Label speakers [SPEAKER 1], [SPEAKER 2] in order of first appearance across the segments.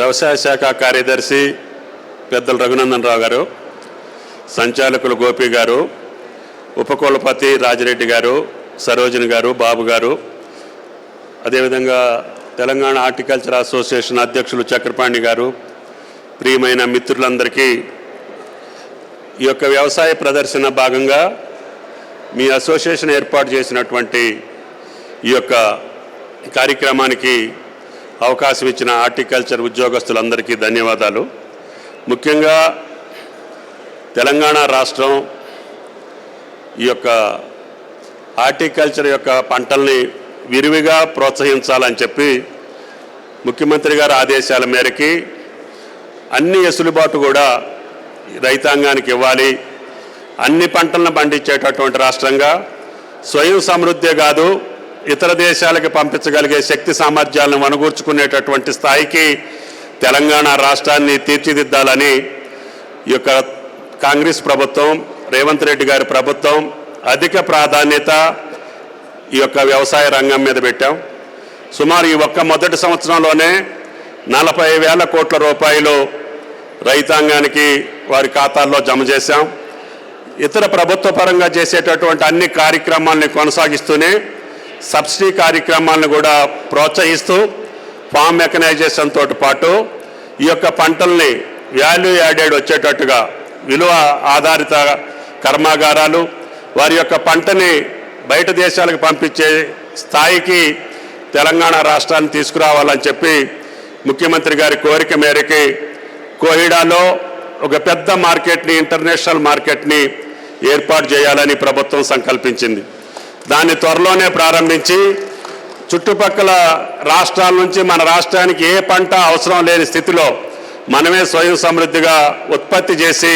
[SPEAKER 1] వ్యవసాయ శాఖ కార్యదర్శి పెద్దల రఘునందన్ రావు గారు, సంచాలకులు గోపి గారు, ఉపకులపతి రాజిరెడ్డి గారు, సరోజిని గారు, బాబు గారు, అదేవిధంగా తెలంగాణ హార్టికల్చర్ అసోసియేషన్ అధ్యక్షులు చక్రపాణి గారు, ప్రియమైన మిత్రులందరికీ ఈ యొక్క వ్యవసాయ ప్రదర్శన భాగంగా మీ అసోసియేషన్ ఏర్పాటు చేసినటువంటి ఈ యొక్క కార్యక్రమానికి అవకాశం ఇచ్చిన హార్టికల్చర్ ఉద్యోగస్తులందరికీ ధన్యవాదాలు. ముఖ్యంగా తెలంగాణ రాష్ట్రం ఈ యొక్క హార్టికల్చర్ యొక్క పంటల్ని విరివిగా ప్రోత్సహించాలని చెప్పి ముఖ్యమంత్రి గారి ఆదేశాల మేరకి అన్ని వెసులుబాటు కూడా రైతాంగానికి ఇవ్వాలి, అన్ని పంటలను పండించేటటువంటి రాష్ట్రంగా, స్వయం సమృద్ధి కాదు ఇతర దేశాలకు పంపించగలిగే శక్తి సామర్థ్యాలను వనగూర్చుకునేటటువంటి స్థాయికి తెలంగాణ రాష్ట్రాన్ని తీర్చిదిద్దాలని ఈ యొక్క కాంగ్రెస్ ప్రభుత్వం, రేవంత్ రెడ్డి గారి ప్రభుత్వం అధిక ప్రాధాన్యత ఈ యొక్క వ్యవసాయ రంగం మీద పెట్టాం. సుమారు ఈ ఒక్క మొదటి సంవత్సరంలోనే 40,000 కోట్ల రూపాయలు రైతాంగానికి వారి ఖాతాల్లో జమ చేశాం. ఇతర ప్రభుత్వ పరంగా చేసేటటువంటి అన్ని కార్యక్రమాలని కొనసాగిస్తూనే సబ్సిడీ కార్యక్రమాలను కూడా ప్రోత్సహిస్తూ ఫామ్ మెకనైజేషన్ తోటి పాటు ఈ యొక్క పంటల్ని వాల్యూ యాడెడ్ వచ్చేటట్టుగా విలువ ఆధారిత కర్మాగారాలు వారి యొక్క పంటని బయట దేశాలకు పంపించే స్థాయికి తెలంగాణ రాష్ట్రాన్ని తీసుకురావాలని చెప్పి ముఖ్యమంత్రి గారి కోరిక మేరకి కోహిడాలో ఒక పెద్ద మార్కెట్ని, ఇంటర్నేషనల్ మార్కెట్ని ఏర్పాటు చేయాలని ప్రభుత్వం సంకల్పించింది. దాన్ని త్వరలోనే ప్రారంభించి చుట్టుపక్కల రాష్ట్రాల నుంచి మన రాష్ట్రానికి ఏ పంట అవసరం లేని స్థితిలో మనమే స్వయం సమృద్ధిగా ఉత్పత్తి చేసి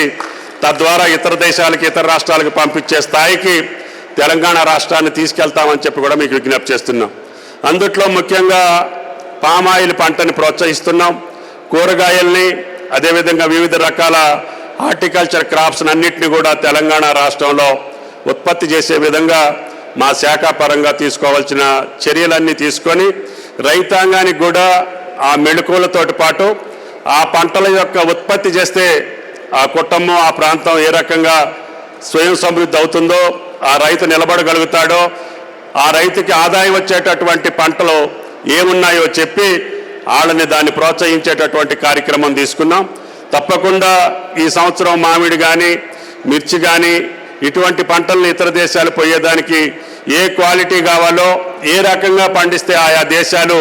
[SPEAKER 1] తద్వారా ఇతర దేశాలకి, ఇతర రాష్ట్రాలకు పంపించే స్థాయికి తెలంగాణ రాష్ట్రాన్ని తీసుకెళ్తామని చెప్పి కూడా మీకు విజ్ఞప్తి చేస్తున్నాం. అందుట్లో ముఖ్యంగా పామాయిల్ పంటని ప్రోత్సహిస్తున్నాం, కూరగాయల్ని, అదేవిధంగా వివిధ రకాల హార్టికల్చర్ క్రాప్స్ అన్నింటినీ కూడా తెలంగాణ రాష్ట్రంలో ఉత్పత్తి చేసే విధంగా మా శాఖ పరంగా తీసుకోవాల్సిన చర్యలన్నీ తీసుకొని రైతాంగానికి కూడా ఆ మెళకువలతోటి పాటు ఆ పంటల యొక్క ఉత్పత్తి చేస్తే ఆ కుటుంబం, ఆ ప్రాంతం ఏ రకంగా స్వయం సమృద్ధి అవుతుందో, ఆ రైతు నిలబడగలుగుతాడో, ఆ రైతుకి ఆదాయం వచ్చేటటువంటి పంటలు ఏమున్నాయో చెప్పి వాళ్ళని దాన్ని ప్రోత్సహించేటటువంటి కార్యక్రమం తీసుకున్నాం. తప్పకుండా ఈ సంవత్సరం మామిడి కానీ, మిర్చి కానీ ఇటువంటి పంటలను ఇతర దేశాలు పోయేదానికి ఏ క్వాలిటీ కావాలో, ఏ రకంగా పండిస్తే ఆయా దేశాలు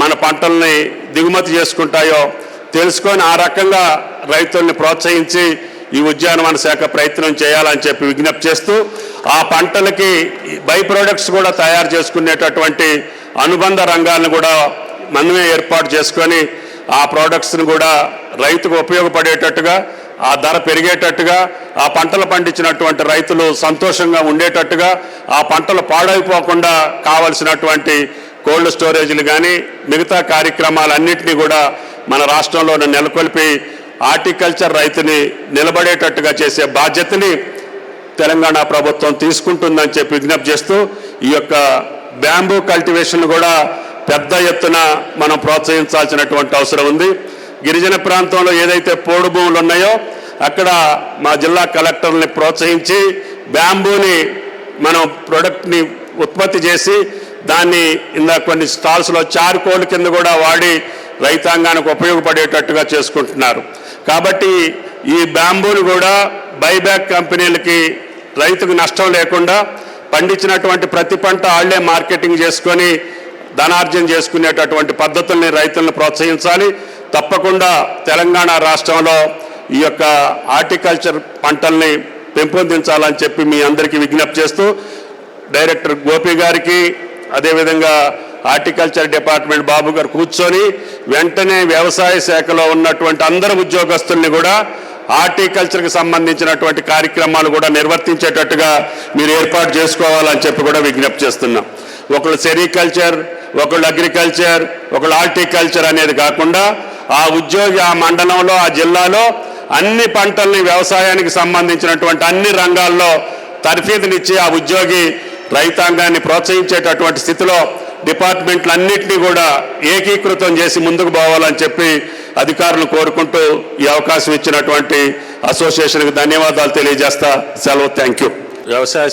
[SPEAKER 1] మన పంటల్ని దిగుమతి చేసుకుంటాయో తెలుసుకొని ఆ రకంగా రైతుల్ని ప్రోత్సహించి ఈ ఉద్యానవన శాఖ ప్రయత్నం చేయాలని చెప్పి విజ్ఞప్తి చేస్తూ ఆ పంటలకి బై ప్రొడక్ట్స్ కూడా తయారు చేసుకునేటటువంటి అనుబంధ రంగాలను కూడా మనమే ఏర్పాటు చేసుకొని ఆ ప్రోడక్ట్స్ని కూడా రైతుకు ఉపయోగపడేటట్టుగా, ఆ ధర పెరిగేటట్టుగా, ఆ పంటలు పండించినటువంటి రైతులు సంతోషంగా ఉండేటట్టుగా, ఆ పంటలు పాడైపోకుండా కావలసినటువంటి కోల్డ్ స్టోరేజీలు కానీ మిగతా కార్యక్రమాలన్నింటినీ కూడా మన రాష్ట్రంలో నెలకొల్పి హార్టికల్చర్ రైతుని నిలబడేటట్టుగా చేసే బాధ్యతని తెలంగాణ ప్రభుత్వం తీసుకుంటుందని చెప్పి విజ్ఞప్తి చేస్తూ ఈ యొక్క బ్యాంబూ కల్టివేషన్ కూడా పెద్ద ఎత్తున మనం ప్రోత్సహించాల్సినటువంటి అవసరం ఉంది. గిరిజన ప్రాంతంలో ఏదైతే పోడు భూములు ఉన్నాయో అక్కడ మా జిల్లా కలెక్టర్ని ప్రోత్సహించి బ్యాంబూని మనం ప్రొడక్ట్ని ఉత్పత్తి చేసి దాన్ని కొన్ని స్టాల్స్లో చార్కోల్ కింద కూడా వాడి రైతాంగానికి ఉపయోగపడేటట్టుగా చేసుకుంటున్నారు. కాబట్టి ఈ బ్యాంబూని కూడా బైబ్యాక్ కంపెనీలకి రైతుకు నష్టం లేకుండా పండించినటువంటి ప్రతి పంట వాళ్లే మార్కెటింగ్ చేసుకొని ధనార్జన చేసుకునేటటువంటి పద్ధతుల్ని రైతులను ప్రోత్సహించాలి. తప్పకుండా తెలంగాణ రాష్ట్రంలో ఈ యొక్క హార్టికల్చర్ పంటల్ని పెంపొందించాలని చెప్పి మీ అందరికీ విజ్ఞప్తి చేస్తూ డైరెక్టర్ గోపి గారికి, అదేవిధంగా హార్టికల్చర్ డిపార్ట్మెంట్ బాబు గారు కూర్చొని వెంటనే వ్యవసాయ శాఖలో ఉన్నటువంటి అందరు ఉద్యోగస్తుల్ని కూడా హార్టికల్చర్కి సంబంధించినటువంటి కార్యక్రమాలు కూడా నిర్వర్తించేటట్టుగా మీరు ఏర్పాటు చేసుకోవాలని చెప్పి కూడా విజ్ఞప్తి చేస్తున్నాం. ఒకళ్ళు సెరికల్చర్, ఒకళ్ళు అగ్రికల్చర్, ఒకళ్ళు హార్టికల్చర్ అనేది కాకుండా ఆ ఉద్యోగి ఆ మండలంలో, ఆ జిల్లాలో అన్ని పంటల్ని, వ్యవసాయానికి సంబంధించినటువంటి అన్ని రంగాల్లో తర్ఫీదునిచ్చి ఆ ఉద్యోగి రైతాంగాన్ని ప్రోత్సహించేటటువంటి స్థితిలో డిపార్ట్మెంట్లన్నింటినీ కూడా ఏకీకృతం చేసి ముందుకు పోవాలని చెప్పి అధికారులను కోరుకుంటూ ఈ అవకాశం ఇచ్చినటువంటి అసోసియేషన్కి ధన్యవాదాలు తెలియజేస్తా. సెలవు. Thank you. వ్యవసాయ